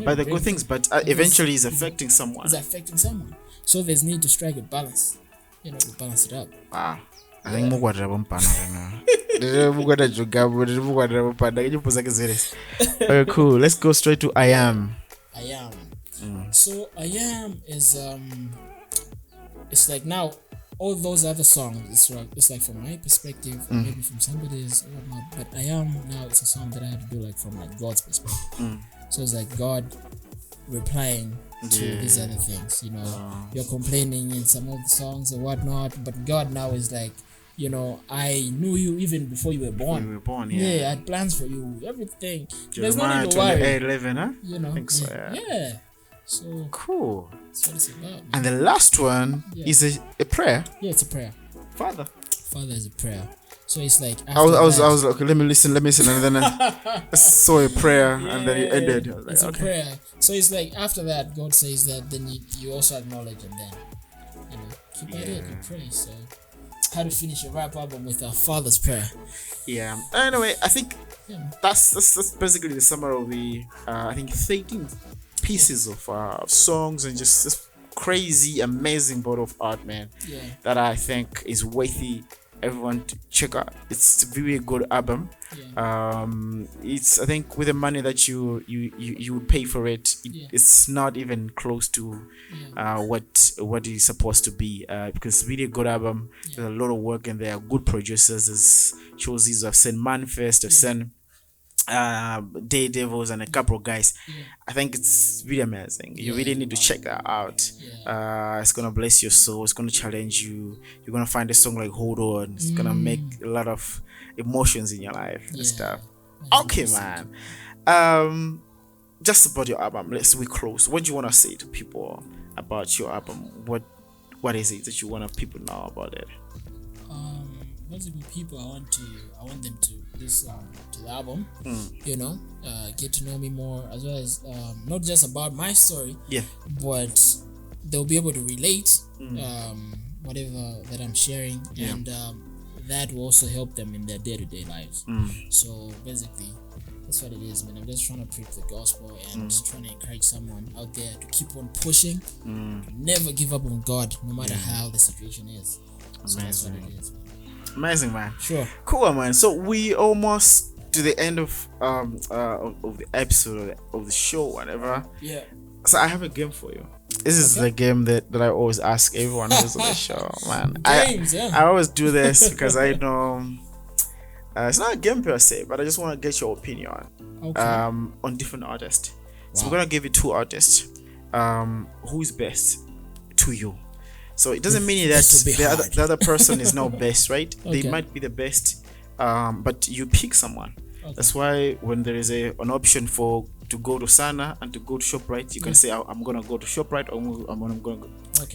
but the good things, but eventually it's affecting someone. It's affecting someone. So there's need to strike a balance. You know, to balance it up. Wow. I think okay, cool. Let's go straight to I Am. I Am. So I Am is it's like now all those other songs, it's like from my perspective, or maybe from somebody's or whatnot, but I Am now it's a song that I have to do like from like God's perspective. So it's like God replying to these other things, you know. You're complaining in some of the songs or whatnot, but God now is like, you know, I knew you even before you were born. I had plans for you, everything. There's no need to worry. 11, huh? You know, I think so, yeah. So cool. That's what it's about. Man. And the last one is a prayer. Yeah, it's a prayer. Father is a prayer. So it's like I was like, okay, let me listen, and then I saw a prayer, and then it ended. Like, it's a prayer. So it's like after that, God says that, then you also acknowledge, and then you know keep at it, you pray. So how to finish a rap album with our Father's prayer? Yeah. Anyway, I think that's basically the summary of the I think 13 pieces of songs and just this crazy, amazing body of art, man. Yeah. That I think is worthy everyone to check out. It's a very good album. It's, I think, with the money that you would pay for it, it's not even close to what it's supposed to be, because it's really a good album. There's a lot of work and there are good producers. There's choices of Saint Manifest, of Saint Daredevils, and a couple of guys. I think it's really amazing. You really need to check that out. It's gonna bless your soul. It's gonna challenge you. You're gonna find a song like Hold On. It's gonna make a lot of emotions in your life and stuff. Okay, man. Just about your album, we close. What do you want to say to people about your album? What is it that you want people know about it? Basically, people, I want them to listen to the album, you know, get to know me more, as well as not just about my story, but they'll be able to relate whatever that I'm sharing, and that will also help them in their day-to-day lives. So basically, that's what it is, man. I'm just trying to preach the gospel and trying to encourage someone out there to keep on pushing, to never give up on God, no matter how the situation is. So that's what it is, man. Amazing, man. Sure. Cool, man. So we almost to the end of the episode of the show, whatever. Yeah. So I have a game for you. This is the game that I always ask everyone who's on the show, man. Games, I always do this because I know it's not a game per se, but I just want to get your opinion on different artists. So we're gonna give you 2 artists. Who is best to you? So it doesn't mean that the other person is not best, right? They might be the best, but you pick someone. That's why when there is an option to go to Sana and to go to ShopRite, you can say, I'm going to go to ShopRite, or I'm going to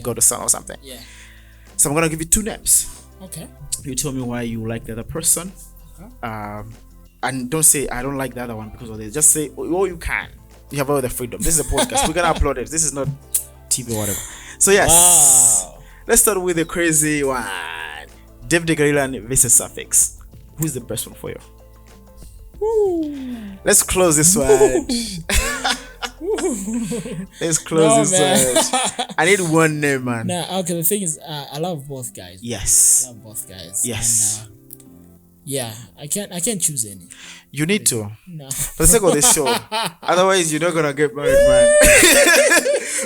go to Sana or something. Yeah. So I'm going to give you 2 names. Okay. You tell me why you like the other person. And don't say, I don't like the other one because of this. Just say, oh, you can. You have all the freedom. This is a podcast. We're going to upload it. This is not TV or whatever. So yes, let's start with the crazy one. David Guerrilla versus Suffix. who's the best one for you? Woo. Let's close this one. Let's close this one. I need one name, man. Nah, okay. The thing is, I love both guys. Yes. I love both guys. Yes. And, yeah, I can't choose any. You need to. No. For the sake of this show. Otherwise, you're not gonna get married, man.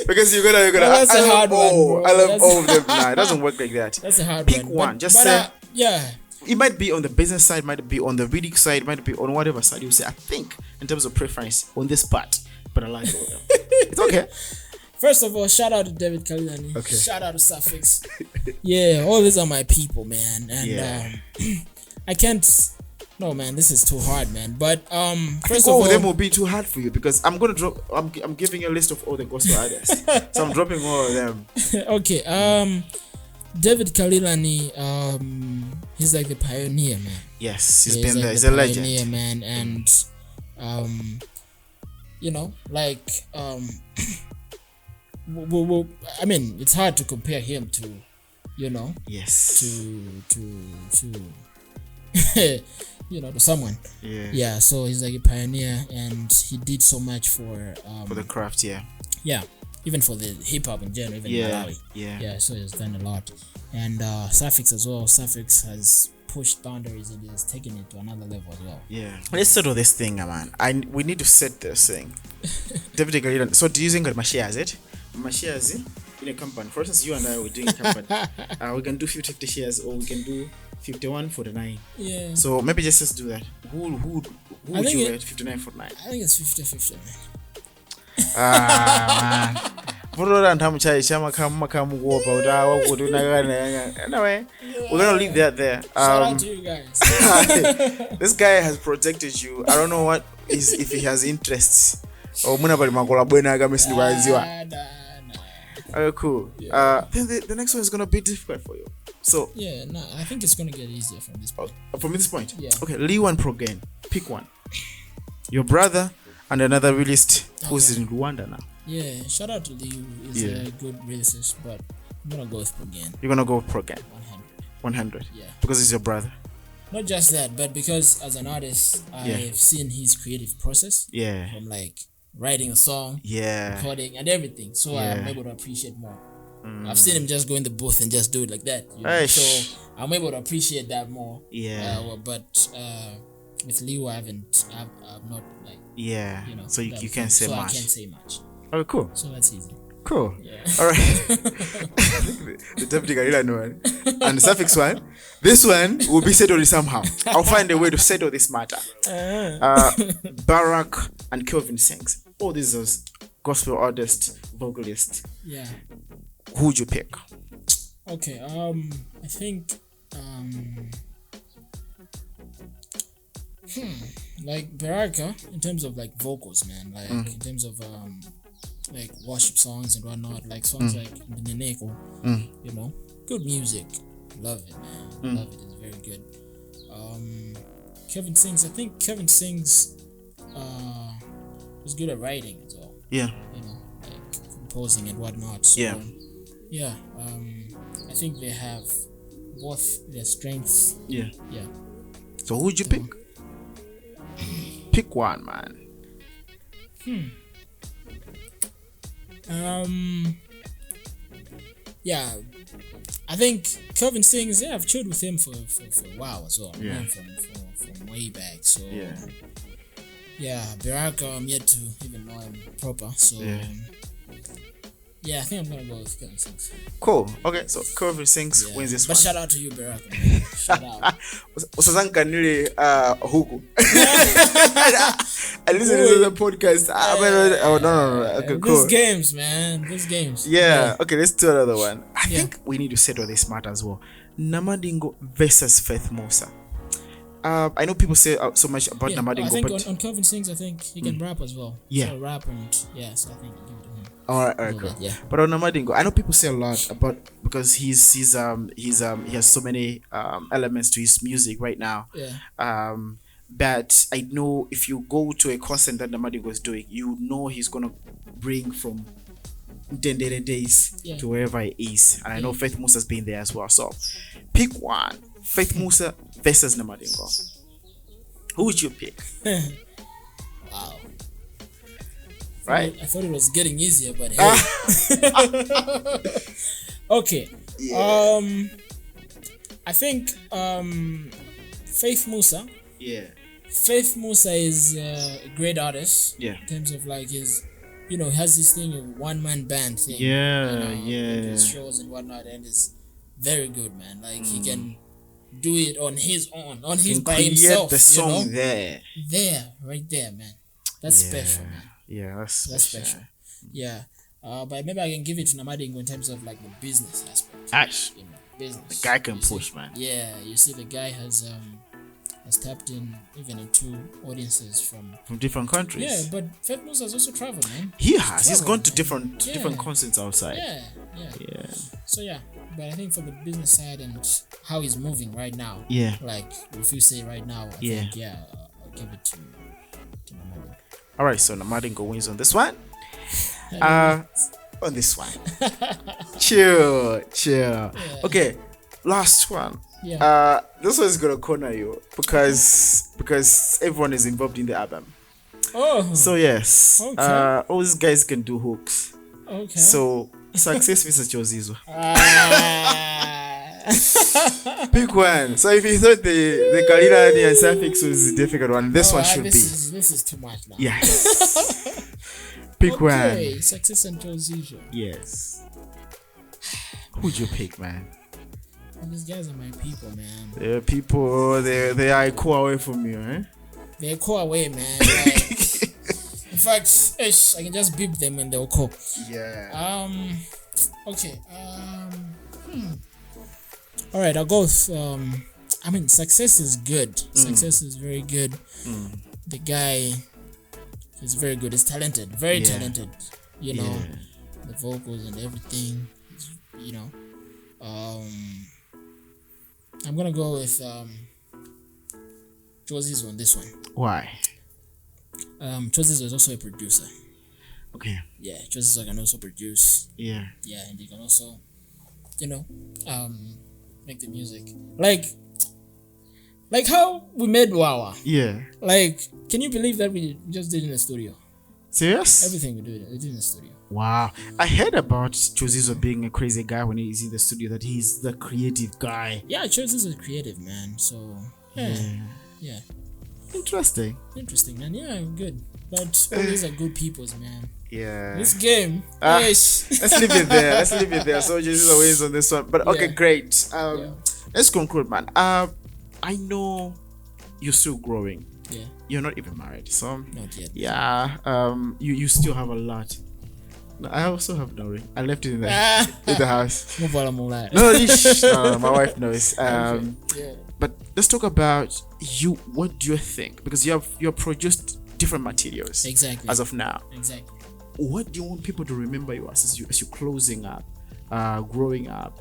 Because you're gonna. That's a hard one, bro. I love all of them. Nah, it doesn't work like that. That's a hard one. Pick one. one. Just say. Yeah. It might be on the business side, might be on the reading side, might be on whatever side you say. I think in terms of preference on this part, but I like all of them. It's okay. First of all, shout out to David Kalilani. Okay. Shout out to Suffix. Yeah, all these are my people, man. And I can't. No, man, this is too hard, man. But first of all, them will be too hard for you because I'm gonna drop. I'm giving you a list of all the gospel artists, so I'm dropping all of them. Okay. David Kalilani, he's like the pioneer, man. Yes, he's been like there. He's a legend, pioneer, man. And you know, like I mean, it's hard to compare him to, you know, yes, to you know, to someone. Yeah. So he's like a pioneer, and he did so much for the craft. Yeah. Even for the hip hop in general, even Malawi. Yeah. So he's done a lot, and Suffix as well. Suffix has pushed boundaries and has taken it to another level as well. Yeah. Let's settle this thing, man. We need to set this thing. David Kalilani. So do you think my shares it? My shares in a company. For instance, you and I were doing a company. We can do 50 shares, or we can do 51-49. Yeah. So maybe just let's do that. Who would you rate 59-49? I think it's 50-50, man. Man. Anyway, we're gonna leave that there. Shout out to you guys. This guy has protected you. I don't know what is if he has interests. Okay, cool. Then the next one is gonna be difficult for you. So I think it's gonna get easier from this point. From this point? Yeah. Okay, Liwu and Progen. Pick one. Your brother and another realist who's in Rwanda now. Yeah, shout out to Liwu. He's a good lyricist, but I'm gonna go with Progen. You're gonna go with Progen? 100. Yeah. Because he's your brother? Not just that, but because as an artist, I've seen his creative process. Yeah. From like writing a song, recording, and everything. So I'm able to appreciate more. I've seen him just go in the booth and just do it like that. You know? So I'm able to appreciate that more. Yeah. But with Liwu, I've not like. Yeah. You know. So you can't say much. I can't say much. Oh, cool. So that's easy. Cool. Yeah. All right. The Deputy Kalilani one and the Suffix one. This one will be settled somehow. I'll find a way to settle this matter. Barack and Kelvin Sings. All these are gospel artists, vocalists. Yeah. Who would you pick? Okay. I think. Like Baraka in terms of like vocals, man. Like in terms of like worship songs and whatnot, like songs like Neneko, you know, good music. Love it, man. Love it. It's very good. Kevin Sings. I think Kevin Sings was good at writing as well. Yeah. You know, like composing and whatnot. So, yeah. I think they have both their strengths. Yeah. Yeah. So who would you pick? Pick one, man. Yeah, I think Kelvin Sings. Yeah, I've chilled with him for a while as well. Yeah. From way back. So yeah, Baraka, I'm yet to even know him proper. So yeah, I think I'm gonna go with Kelvin Sings. Cool. Okay, so Kelvin Sings wins this but one. But shout out to you, Baraka. Man. Shout out. Usazanka nile huku. I listen to the podcast. No. Okay, cool. These games, man. These games. Yeah. Okay, let's do another one. I think we need to settle this matter as well. Namadingo versus Faith Musa. I know people say so much about Namadingo, I think but on Kelvin Sings, I think he can rap as well. Yeah. So rap and so I think I'll give it to him. All right, cool. Yeah. But on Namadingo, I know people say a lot about because he has so many elements to his music right now. Yeah. But I know if you go to a concert that Namadingo is doing, you know he's gonna bring from Dendere days to wherever he is, and I know Faith Musa's been there as well. So pick one: Faith Musa versus Namadingo. Who would you pick? Wow. Right? I thought it was getting easier, but hey. Okay. Yeah. I think Faith Musa. Yeah. Faith Musa is a great artist. Yeah. In terms of like his, has this thing of one-man band thing. Yeah, his shows and whatnot, and it's very good, man. Like he can do it on his own, by himself. The song there, right there, man. That's special, man. Yeah, that's special. Yeah, but maybe I can give it to Namadingo in terms of like the business aspect. Business. The guy can push, man. Yeah, you see, the guy has tapped in even into audiences from different countries. Yeah, but Faith Musa has also traveled, man. He's gone to different concerts outside. Yeah. So but I think for the business side and how he's moving right now. Yeah. Like if you say right now, I think I'll give it to Namadingo. All right, so Namadingo wins on this one. On this one. Chill. Yeah. Okay, last one. Yeah. This one is gonna corner you because everyone is involved in the album. Oh. So yes. Okay. All these guys can do hooks. Okay. So Success versus Chozizo. Pick one. So if you thought the Kalila and suffix was a difficult one, this one should be. This is too much now. Yes. Pick one. Success and Chozizo. Yes. Who'd you pick, man? Well, these guys are my people, man. They're people. They are cool away from you, eh? They're cool away, man. Like, in fact, I can just beep them and they'll call. Yeah. Okay. All right, I'll go with. Success is good. Success is very good. The guy is very good. He's talented. Very talented. The vocals and everything. I'm gonna go with Chozizo on this one. Why? Chozizo is also a producer. Okay. Yeah, Chozizo can also produce. Yeah. Yeah, and he can also, make the music. Like how we made Wawa. Yeah. Like, can you believe that we just did it in the studio? Serious? Everything we did in the studio. Wow. I heard about Chozizo being a crazy guy when he's in the studio, that he's the creative guy. Yeah, Chozizo is creative, man. So, yeah. Interesting, man. Yeah, good. But all these are good peoples, man. Yeah. This game. Let's leave it there. So Chozizo wins on this one. But okay, great. Let's conclude, man. I know you're still growing. Yeah. You're not even married, so not yet. Yeah. You still have a lot. I also have Nori. I left it in the house. No, my wife knows. But let's talk about you. What do you think? Because you've produced different materials. Exactly. As of now. Exactly. What do you want people to remember you as you're closing up, growing up,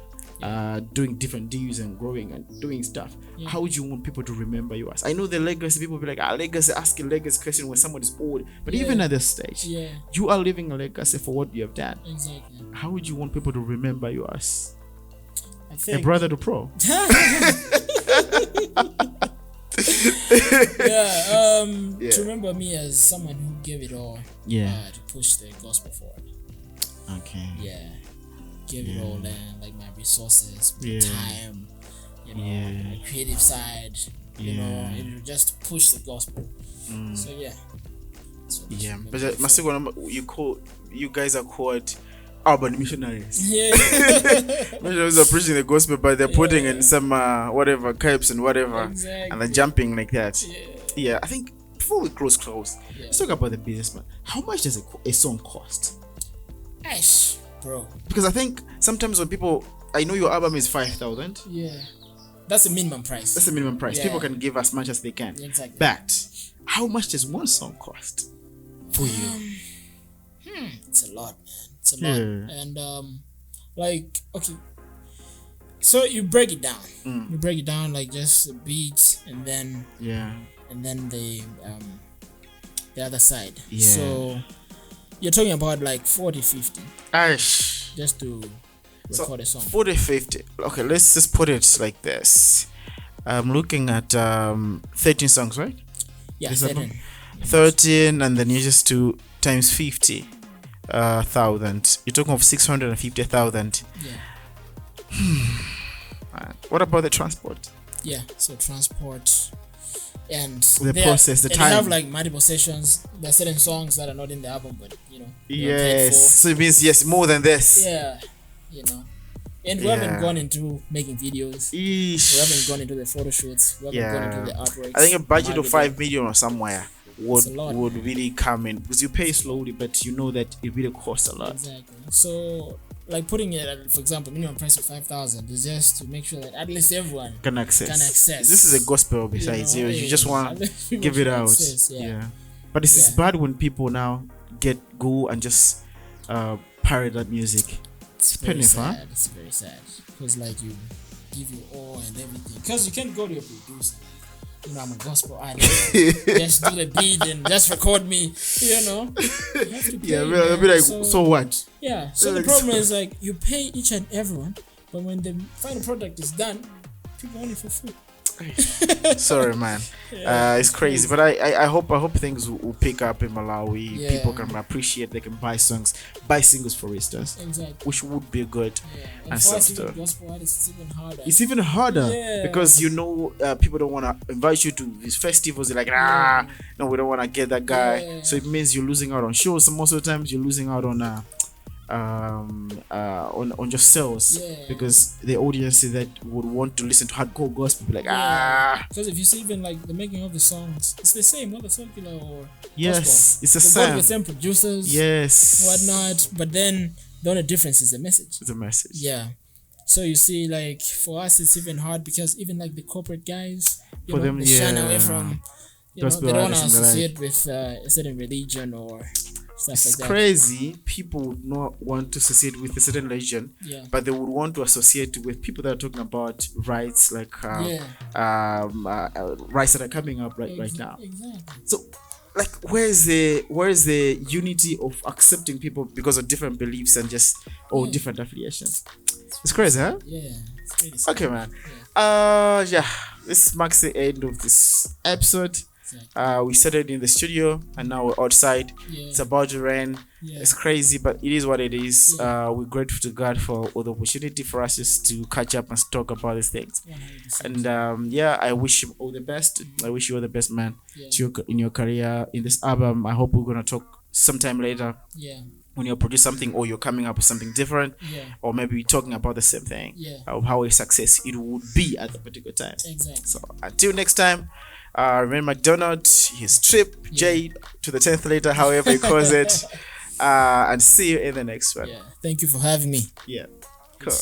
doing different deals and growing and doing stuff? Yeah. How would you want people to remember you as? I know the legacy, people be like, legacy, asking legacy question when somebody's old. But even at this stage, you are living a legacy for what you have done. Exactly. How would you want people to remember you as? I think a brother to pro. To remember me as someone who gave it all to push the gospel forward. Okay. Yeah. Give it all, like my resources, my time, my creative side, just push the gospel. So but you guys are called urban missionaries. Yeah. Missionaries are preaching the gospel, but they're putting in some whatever capes and whatever, and they're jumping like that. Yeah. I think before we close, let's talk about the business, man. How much does a song cost? Bro. Because I think sometimes when people, I know your album is 5,000. Yeah. That's the minimum price. Yeah. People can give as much as they can. Exactly. But how much does one song cost for you? It's a lot, man. It's a lot. And okay. So you break it down. You break it down like just the beats and then the other side. Yeah. So you're talking about like 40-50. Just to record a song. 40-50. Okay, let's just put it like this. I'm looking at 13 songs, right? Yeah, 13. 13, and then you just do times 50 thousand. You're talking of 650,000. Yeah. What about the transport? Yeah, so transport and the process, the time. They have like multiple sessions. There are certain songs that are not in the album, but yes, so it means more than this. Yeah, and we haven't gone into making videos. Eesh. We haven't gone into the photo shoots. We haven't gone into the artworks. I think a budget of 5 million or somewhere would really come in, because you pay slowly, but you know that it really costs a lot. Exactly. So, like putting it at, for example, minimum price of 5,000 is just to make sure that at least everyone can access. This is a gospel besides you just want to give it out. But it's bad when people now go and just pirate that music. It's very sad. It's very sad, because like you give your all and everything, because you can't go to your producer. I'm a gospel artist. Just do the beat and just record me. You have to pay, I'll be like, so what? Yeah. So the problem is like you pay each and everyone, but when the final product is done, people only for free. Sorry, man. It's crazy, but I hope things will pick up in Malawi. People can appreciate. They can buy singles, for instance, which would be good. And stuff. Gospel artists, it's even harder. It's even harder because people don't want to invite you to these festivals. They're like, no, we don't want to get that guy. So it means you're losing out on shows. So most of the times you're losing out on your sales, because the audiences that would want to listen to hardcore gospel be like, because if you see even like the making of the songs, it's the same, whether secular or gospel. It's the same. The same producers, whatnot, but then the only difference is the message. The message. Yeah. So you see, like for us, it's even hard because even like the corporate guys, they shine away from, they don't want to associate with a certain religion or. It's crazy. People would not want to associate with a certain religion, but they would want to associate with people that are talking about rights, like rights that are coming up right now. Exactly. So, like, where is the unity of accepting people because of different beliefs and just different affiliations? It's crazy, huh? Yeah. It's really okay, man. This marks the end of this episode. We started in the studio and now we're outside. It's about to rain. It's crazy, but it is what it is. We're grateful to God for the opportunity for us just to catch up and talk about these things. 100%. And I wish him all the best. I wish you all the best, man, in your career, in this album. I hope we're gonna talk sometime later. When you produce something or you're coming up with something different, or maybe you're talking about the same thing, of how a success it would be at the particular time. Exactly. So until next time, remember McDonald, his trip, J to the 10th later, however he calls it, and see you in the next one. Thank you for having me. Cool.